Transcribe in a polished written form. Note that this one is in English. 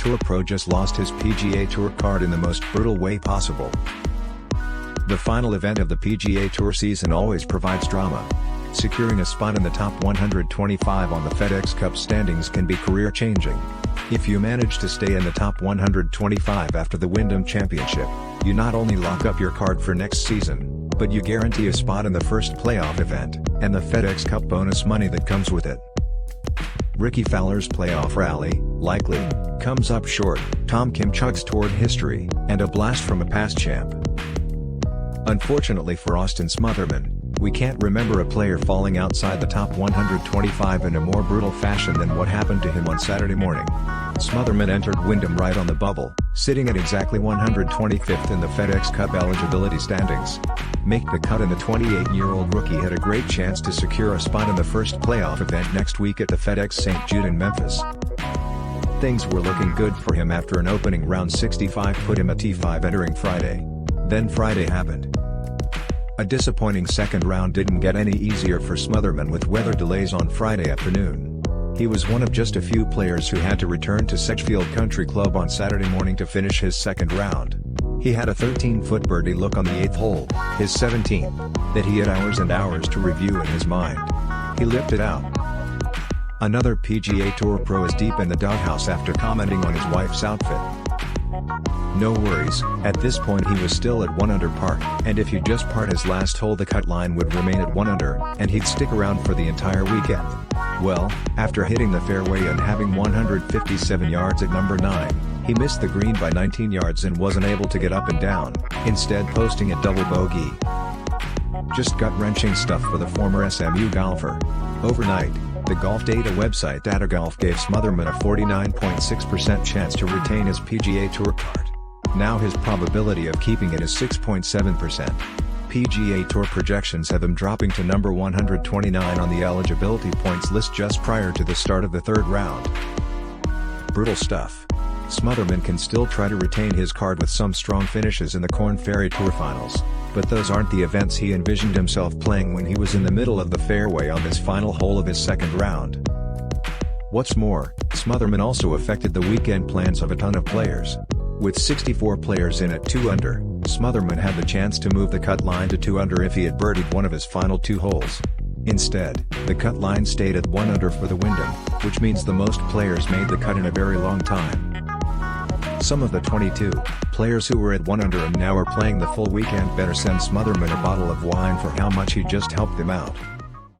Tour pro just lost his PGA Tour card in the most brutal way possible. The final event of the PGA Tour season always provides drama. Securing a spot in the top 125 on the FedEx Cup standings can be career-changing. If you manage to stay in the top 125 after the Wyndham Championship, you not only lock up your card for next season, but you guarantee a spot in the first playoff event, and the FedEx Cup bonus money that comes with it. Ricky Fowler's playoff rally, likely, comes up short. Tom Kim chugs toward history, and a blast from a past champ. Unfortunately for Austin Smotherman, we can't remember a player falling outside the top 125 in a more brutal fashion than what happened to him on Saturday morning. Smotherman entered Wyndham right on the bubble, sitting at exactly 125th in the FedEx Cup eligibility standings. Make the cut, and the 28-year-old rookie had a great chance to secure a spot in the first playoff event next week at the FedEx St. Jude in Memphis. Things were looking good for him after an opening round 65 put him at T5 entering Friday. Then Friday happened. A disappointing second round didn't get any easier for Smotherman with weather delays on Friday afternoon. He was one of just a few players who had to return to Sedgefield Country Club on Saturday morning to finish his second round. He had a 13-foot birdie look on the 8th hole, his 17th, that he had hours and hours to review in his mind. He lipped it out. Another PGA Tour pro is deep in the doghouse after commenting on his wife's outfit. No worries, at this point he was still at 1 under par, and if he'd just part his last hole the cut line would remain at 1 under, and he'd stick around for the entire weekend. Well, after hitting the fairway and having 157 yards at number 9, he missed the green by 19 yards and wasn't able to get up and down, instead posting a double bogey. Just gut-wrenching stuff for the former SMU golfer. Overnight, the golf data website DataGolf gave Smotherman a 49.6% chance to retain his PGA Tour card. Now his probability of keeping it is 6.7%. PGA Tour projections have him dropping to number 129 on the eligibility points list just prior to the start of the third round. Brutal stuff. Smotherman can still try to retain his card with some strong finishes in the Korn Ferry Tour Finals, but those aren't the events he envisioned himself playing when he was in the middle of the fairway on this final hole of his second round. What's more, Smotherman also affected the weekend plans of a ton of players. With 64 players in at 2 under, Smotherman had the chance to move the cut line to 2 under if he had birdied one of his final 2 holes. Instead, the cut line stayed at 1 under for the Wyndham, which means the most players made the cut in a very long time. Some of the 22 players who were at 1 under and now are playing the full weekend better send Smotherman a bottle of wine for how much he just helped them out.